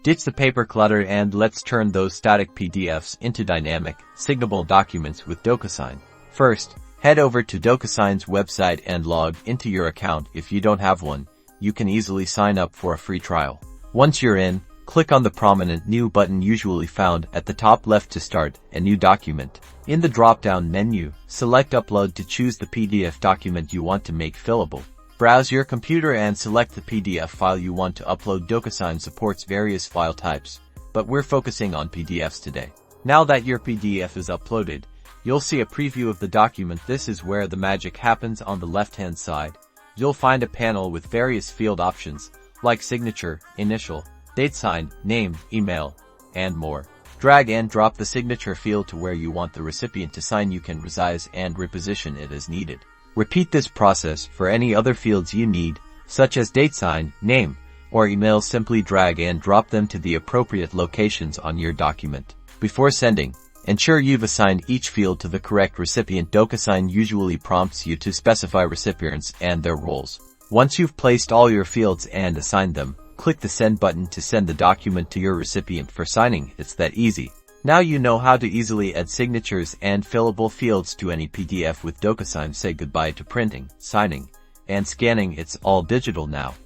Ditch the paper clutter and let's turn those static PDFs into dynamic, signable documents with DocuSign. First, head over to DocuSign's website and log into your account. If you don't have one, you can easily sign up for a free trial. Once you're in, click on the prominent New button usually found at the top left to start a new document. In the drop-down menu, select Upload to choose the PDF document you want to make fillable. Browse your computer and select the PDF file you want to upload. DocuSign supports various file types, but we're focusing on PDFs today. Now that your PDF is uploaded, you'll see a preview of the document. This is where the magic happens. On the left-hand side, you'll find a panel with various field options, like signature, initial, date sign, name, email, and more. Drag and drop the signature field to where you want the recipient to sign. You can resize and reposition it as needed. Repeat this process for any other fields you need, such as date sign, name, or email. Simply drag and drop them to the appropriate locations on your document. Before sending, ensure you've assigned each field to the correct recipient. DocuSign usually prompts you to specify recipients and their roles. Once you've placed all your fields and assigned them, click the Send button to send the document to your recipient for signing. It's that easy. Now you know how to easily add signatures and fillable fields to any PDF with DocuSign. Say goodbye to printing, signing, and scanning. It's all digital now.